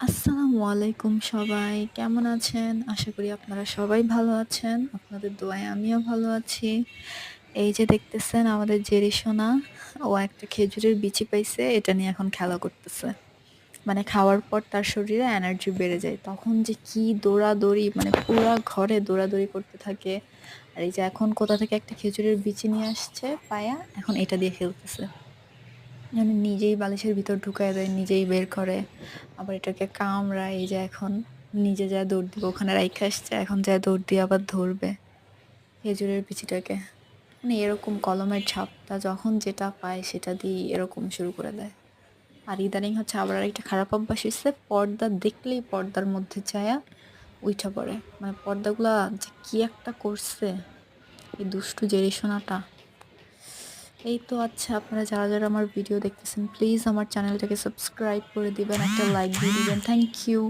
আসসালামু আলাইকুম সবাই। কেমন আছেন? আশা করি আপনারা সবাই ভালো আছেন। আপনাদের দোয়ায় আমিও ভালো আছি। এই যে দেখতেছেন আমাদের জেরি সোনা, ও একটা খেজুরের বিচি পাইছে, এটা নিয়ে এখন খেলা করতেছে। মানে খাওয়ার পর তার শরীরে এনার্জি বেড়ে যায়। তখন যে কি দৌড়াদৌড়ি, মানে পুরা ঘরে দৌড়াদৌড়ি করতে থাকে। আর এই যে এখন কোথা থেকে একটা খেজুরের বিচি নিয়ে আসছে পায়া, এখন এটা দিয়ে খেলতেছে। মানে নিজেই বালিশের ভিতর ঢুকায় দেয়, নিজেই বের করে। আবার এটাকে কামড়ায়। এই যে এখন নিজে যায় দৌড় দিবে, ওখানে রাইখা আসছে, এখন যায় দৌড় দিয়ে আবার ধরবে খেজুরের বিচিটাকে। মানে এরকম কলমের ছাপটা যখন যেটা পায় সেটা দিয়ে এরকম শুরু করে দেয়। আর ইদানিং হচ্ছে আবার আরেকটা খারাপ অভ্যাস হইছে, পর্দা দেখলেই পর্দার মধ্যে চায়া উইঠা পড়ে। মানে পর্দাগুলা যে কি একটা করছে এই দুষ্টু জেরিসোনাটা। এই তো আচ্ছা, আপনারা যারা আমার ভিডিও দেখতেছেন প্লিজ আমার চ্যানেলটাকে সাবস্ক্রাইব করে দিবেন, একটা লাইক দিয়ে দিবেন। Thank you.